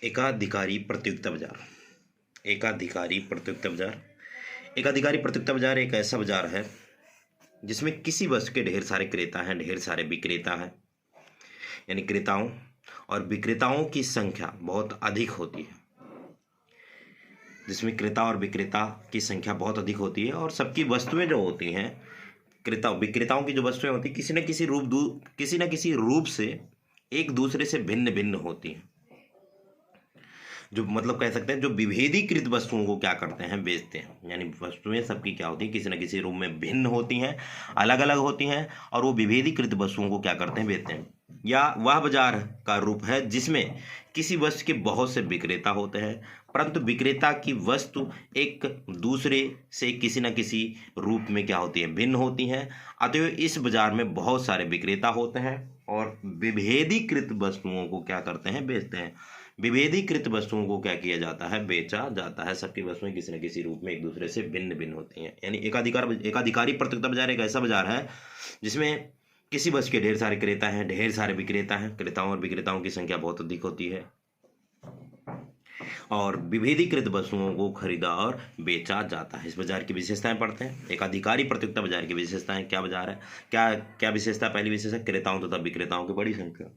एकाधिकारी प्रतियोगिता बाजार। एकाधिकारी प्रतियोगिता बाजार एकाधिकारी प्रतियोगिता बाजार एक ऐसा बाजार है जिसमें किसी वस्तु के ढेर सारे क्रेता हैं, ढेर सारे विक्रेता हैं, यानी क्रेताओं और विक्रेताओं की संख्या बहुत अधिक होती है। जिसमें क्रेता और विक्रेता की संख्या बहुत अधिक होती है और सबकी वस्तुएं जो होती हैं, क्रेता विक्रेताओं की जो वस्तुएं होती हैं, किसी न किसी रूप से एक दूसरे से भिन्न भिन्न होती हैं। जो मतलब कह सकते हैं जो विभेदीकृत वस्तुओं को क्या करते हैं, बेचते हैं। यानी वस्तुएं सबकी क्या होती हैं, किसी न किसी रूप में भिन्न होती हैं, अलग अलग होती हैं, और वो विभेदीकृत वस्तुओं को क्या करते हैं, बेचते हैं। या वह बाजार का रूप है जिसमें किसी वस्तु के बहुत से विक्रेता होते हैं, परंतु विक्रेता की वस्तु एक दूसरे से किसी न किसी रूप में क्या होती है, भिन्न होती हैं। अतएव इस बाजार में बहुत सारे विक्रेता होते हैं और विभेदीकृत वस्तुओं को क्या करते हैं, बेचते हैं। विभेदीकृत वस्तुओं को क्या किया जाता है, बेचा जाता है। सबकी वस्तुएं किसी न किसी रूप में एक दूसरे से भिन्न भिन्न होती हैं। यानी एकाधिकारी प्रतियोगिता बाजार एक ऐसा बाजार है जिसमें किसी वस्तु के ढेर सारे क्रेता हैं, ढेर सारे विक्रेता हैं, क्रेताओं और विक्रेताओं की संख्या बहुत अधिक होती है और विभेदीकृत वस्तुओं को खरीदा और बेचा जाता है। इस बाजार की विशेषताएं पढ़ते हैं। एकाधिकारी प्रतियोगिता बाजार की विशेषताएं, क्या बाजार है, क्या क्या विशेषता। पहली विशेषता, क्रेताओं तथा विक्रेताओं की बड़ी संख्या।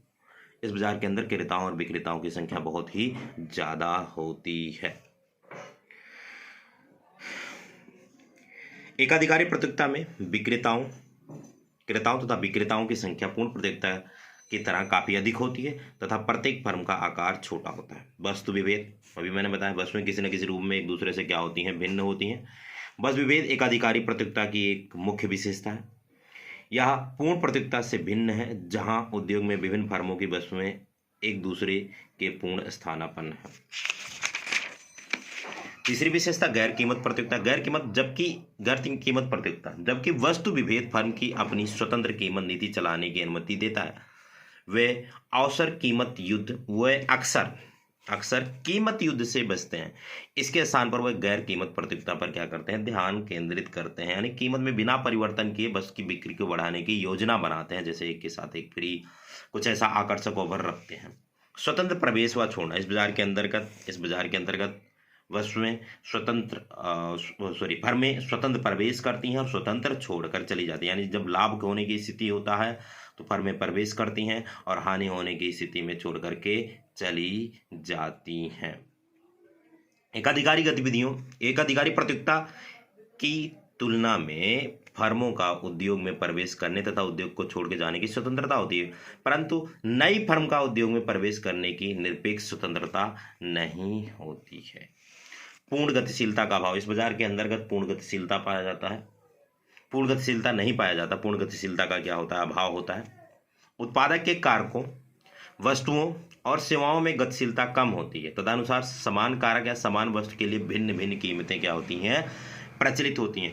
इस बाजार के अंदर क्रेताओं और विक्रेताओं की संख्या बहुत ही ज्यादा होती है। एकाधिकारी प्रतियोगिता में क्रेताओं तथा विक्रेताओं की संख्या पूर्ण प्रतियोगिता की तरह काफी अधिक होती है तथा प्रत्येक फर्म का आकार छोटा होता है। वस्तु विभेद, अभी मैंने बताया वस्तुएं किसी न किसी रूप में एक दूसरे से क्या होती हैं, भिन्न होती हैं। वस्तु विभेद एकाधिकारी प्रतियोगिता की एक मुख्य विशेषता है। यह पूर्ण प्रतियोगिता से भिन्न है जहां उद्योग में विभिन्न फर्मों की वस्तुएं एक दूसरे के पूर्ण स्थानापन्न है। तीसरी विशेषता, गैर कीमत प्रतियोगिता। गैर कीमत प्रतियोगिता जबकि वस्तु विभेद फर्म की अपनी स्वतंत्र कीमत नीति चलाने की अनुमति देता है। वे अक्सर कीमत युद्ध से बचते हैं। इसके स्थान पर वह गैर कीमत प्रतियोगिता पर क्या करते हैं, ध्यान केंद्रित करते हैं। यानी कीमत में बिना परिवर्तन किए वस्तु की बिक्री को बढ़ाने की योजना बनाते हैं, जैसे एक के साथ एक फ्री, कुछ ऐसा आकर्षक ऑफर रखते हैं। स्वतंत्र प्रवेश व छोड़ना। इस बाजार के अंतर्गत वस्तुएं फर्में स्वतंत्र प्रवेश करती हैं और स्वतंत्र छोड़कर चली जाती हैं। यानी जब लाभ होने की स्थिति होता है तो फर्में प्रवेश करती हैं और हानि होने की स्थिति में छोड़ करके चली जाती हैं। एकाधिकारी प्रतियोगिता की तुलना में फर्मों का उद्योग में प्रवेश करने तथा उद्योग को छोड़ के जाने की स्वतंत्रता होती है, परंतु नई फर्म का उद्योग में प्रवेश करने की निरपेक्ष स्वतंत्रता नहीं होती है। पूर्ण गतिशीलता का अभाव। इस बाजार के अंतर्गत पूर्ण गतिशीलता पाया जाता है, पूर्ण गतिशीलता नहीं पाया जाता। पूर्ण गतिशीलता का क्या होता है, अभाव होता है। उत्पादक के कारकों, वस्तुओं और सेवाओं में गतिशीलता कम होती है। तदनुसार समान कारक या समान वस्तु के लिए भिन्न भिन्न कीमतें क्या होती हैं, प्रचलित होती हैं।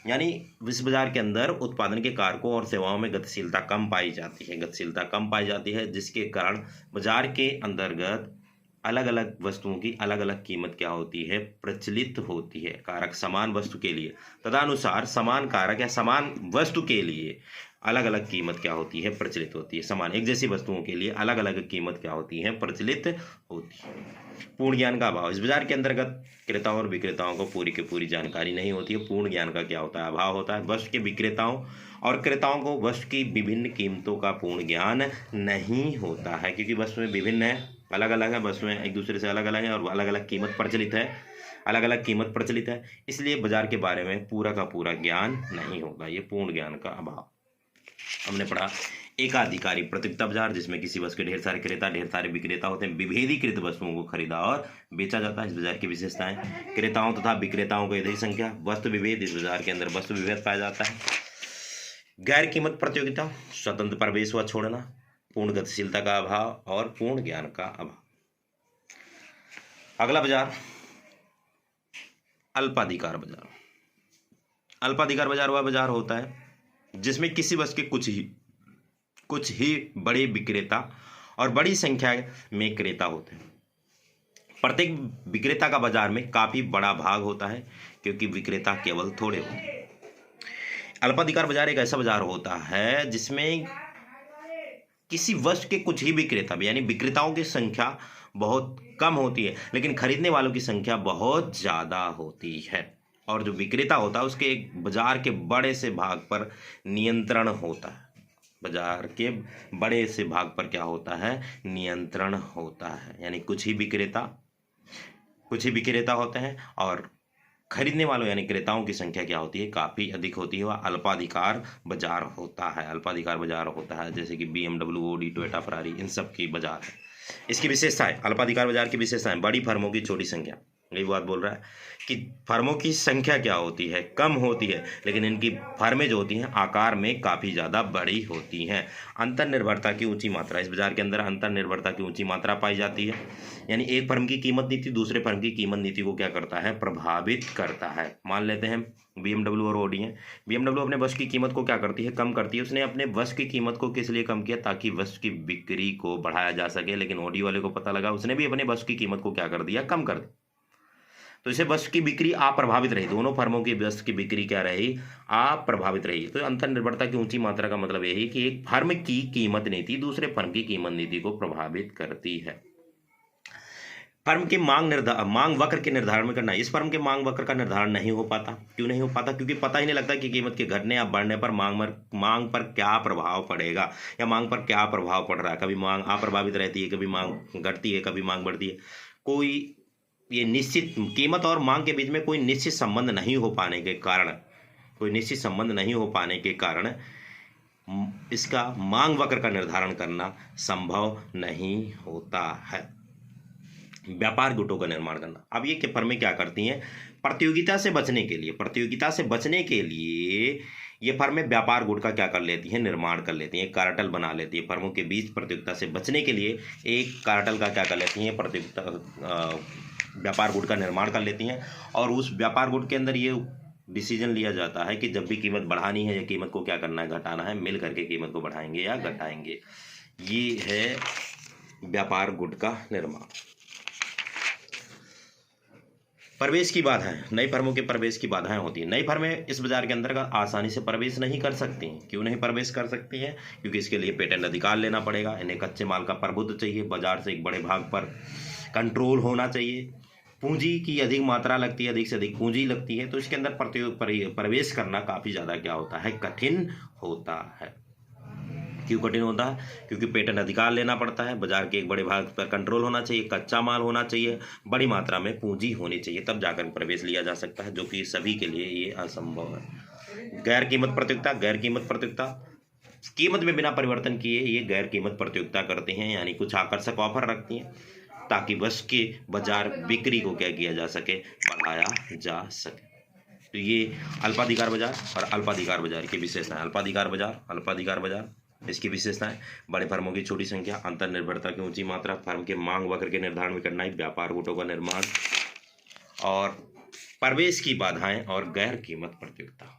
यानी इस बाजार के अंदर उत्पादन के कारकों और सेवाओं में गतिशीलता कम पाई जाती है, जिसके कारण बाजार के अंतर्गत अलग अलग वस्तुओं की अलग अलग कीमत क्या होती है, प्रचलित होती है। कारक समान वस्तु के लिए, तदनुसार समान कारक या समान वस्तु के लिए अलग अलग कीमत क्या होती है, प्रचलित होती है। समान एक जैसी वस्तुओं के लिए अलग अलग कीमत क्या होती है, प्रचलित होती है। पूर्ण ज्ञान का अभाव। इस बाजार के अंतर्गत क्रेताओं और विक्रेताओं को पूरी की पूरी जानकारी नहीं होती है। पूर्ण ज्ञान का क्या होता है, अभाव होता है। वस्तु के विक्रेताओं और क्रेताओं को वस्तु की विभिन्न कीमतों का पूर्ण ज्ञान नहीं होता है, क्योंकि वस्तुएं विभिन्न है, अलग अलग है, वस्तुएं एक दूसरे से अलग अलग है और अलग अलग कीमत प्रचलित है। इसलिए बाजार के बारे में पूरा का पूरा ज्ञान नहीं होगा। ये पूर्ण ज्ञान का अभाव। हमने पढ़ा एकाधिकारी प्रतियोगिता बाजार जिसमें किसी वस्तु के ढेर सारे क्रेता, ढेर सारे विक्रेता होते हैं। विभेदीकृत वस्तुओं को खरीदा और बेचा जाता है। इस बाजार की विशेषताएं, क्रेताओं तथा विक्रेताओं की अधिक संख्या। वस्तु विभेद, इस बाजार के अंदर वस्तु विभेद पाया जाता है। गैर कीमत प्रतियोगिता, स्वतंत्र प्रवेश व छोड़ना, पूर्ण गतिशीलता का अभाव और पूर्ण ज्ञान का अभाव। अगला बाजार अल्पाधिकार बाजार। अल्पाधिकार बाजार वह बाजार होता है जिसमें किसी वस्तु के कुछ ही बड़े विक्रेता और बड़ी संख्या में क्रेता होते हैं। प्रत्येक विक्रेता का बाजार में काफी बड़ा भाग होता है क्योंकि विक्रेता केवल थोड़े होते हैं। अल्पाधिकार बाजार एक ऐसा बाजार होता है जिसमें किसी वस्तु के कुछ ही विक्रेता भी, यानी विक्रेताओं की संख्या बहुत कम होती है लेकिन खरीदने वालों की संख्या बहुत ज़्यादा होती है। और जो विक्रेता होता है उसके एक बाजार के बड़े से भाग पर नियंत्रण होता है। बाजार के बड़े से भाग पर क्या होता है? नियंत्रण होता है। यानी कुछ ही विक्रेता होते हैं और खरीदने वालों यानी क्रेताओं की संख्या क्या होती है? काफ़ी अधिक होती है। वह अल्पाधिकार बाजार होता है। अल्पाधिकार बाजार होता है, जैसे कि BMW, ऑडी, टोयोटा, फरारी, इन सब की बाजार है। इसकी विशेषताएं, अल्पाधिकार बाजार की विशेषताएं: बड़ी फर्मों की छोटी संख्या। यही बात बोल रहा है कि फर्मों की संख्या क्या होती है? कम होती है, लेकिन इनकी फर्में जो होती हैं आकार में काफ़ी ज़्यादा बड़ी होती हैं। अंतर्निर्भरता की ऊंची मात्रा, इस बाजार के अंदर अंतर्निर्भरता की ऊंची मात्रा पाई जाती है। यानी एक फर्म की कीमत नीति दूसरे फर्म की कीमत नीति को क्या करता है? प्रभावित करता है। मान लेते हैं BMW और ऑडी हैं। BMW अपने वस्तु की कीमत को क्या करती है? कम करती है। उसने अपने वस्तु की कीमत को किस लिए कम किया? ताकि वस्तु की बिक्री को बढ़ाया जा सके। लेकिन ऑडी वाले को पता लगा, उसने भी अपने वस्तु की कीमत को क्या कर दिया? कम कर दिया। तो इससे वस्तु की बिक्री अप्रभावित रही। दोनों फर्मों की वस्तु की बिक्री क्या रही? अप्रभावित रही। तो अंतर्निर्भरता की ऊंची मात्रा का मतलब यही कि एक फर्म की कीमत नीति दूसरे फर्म की कीमत नीति को प्रभावित करती है। फर्म के मांग वक्र के निर्धारण में करना। इस फर्म के मांग वक्र का निर्धारण नहीं हो पाता। क्यों नहीं हो पाता? क्योंकि पता ही नहीं लगता कि कीमत के घटने या बढ़ने पर मांग पर क्या प्रभाव पड़ेगा या मांग पर क्या प्रभाव पड़ रहा है। कभी मांग अप्रभावित रहती है, कभी मांग घटती है, कभी मांग बढ़ती है। कोई ये निश्चित कीमत और मांग के बीच में कोई निश्चित संबंध नहीं हो पाने के कारण इसका मांग वक्र का निर्धारण करना संभव नहीं होता है। व्यापार गुटों का निर्माण करना। अब ये फर्में क्या करती हैं? प्रतियोगिता से बचने के लिए ये फर्में व्यापार गुट का क्या कर लेती हैं? निर्माण कर लेती हैं, कार्टेल बना लेती है। फर्मों के बीच प्रतियोगिता से बचने के लिए एक कार्टेल का क्या कर लेती हैं? व्यापार गुट का निर्माण कर लेती हैं। और उस व्यापार गुट के अंदर ये डिसीजन लिया जाता है कि जब भी कीमत बढ़ानी है या कीमत को क्या करना है? घटाना है, मिल करके कीमत को बढ़ाएंगे या घटाएंगे। ये है व्यापार गुट का निर्माण। प्रवेश की बाधाएं। नई फर्मों के प्रवेश की बाधाएं होती हैं। नई फर्में इस बाजार के अंदर आसानी से प्रवेश नहीं कर सकती हैं। क्यों नहीं प्रवेश कर सकती हैं? क्योंकि इसके लिए पेटेंट अधिकार लेना पड़ेगा। इन्हें कच्चे माल का प्रभुत्व चाहिए। बाजार से एक बड़े भाग पर कंट्रोल होना चाहिए। पूंजी की अधिक मात्रा लगती है, अधिक से अधिक पूंजी लगती है। तो इसके अंदर प्रवेश करना काफ़ी ज़्यादा क्या होता है? कठिन होता है। क्यों कठिन होता है? क्योंकि पेटेंट अधिकार लेना पड़ता है। बाजार के एक बड़े भाग पर कंट्रोल होना चाहिए, कच्चा माल होना चाहिए, बड़ी मात्रा में पूंजी होनी चाहिए, तब जाकर प्रवेश लिया जा सकता है, जो कि सभी के लिए ये असंभव है। गैर कीमत प्रतियोगिता। कीमत में बिना परिवर्तन किए ये गैर कीमत प्रतियोगिता करते हैं, यानी कुछ आकर्षक ऑफर रखती हैं ताकि वस्तु के बाजार बिक्री को क्या किया जा सके? बढ़ाया जा सके। तो ये अल्पाधिकार बाजार और अल्पाधिकार बाजार की विशेषताएं। अल्पाधिकार बाजार इसकी विशेषताएं: बड़े फर्मों की छोटी संख्या, अंतर्निर्भरता की ऊंची मात्रा, फर्म के मांग वक्र के निर्धारण में कठिनाई, व्यापार गुटों का निर्माण और प्रवेश की बाधाएं और गैर कीमत प्रतियोगिता।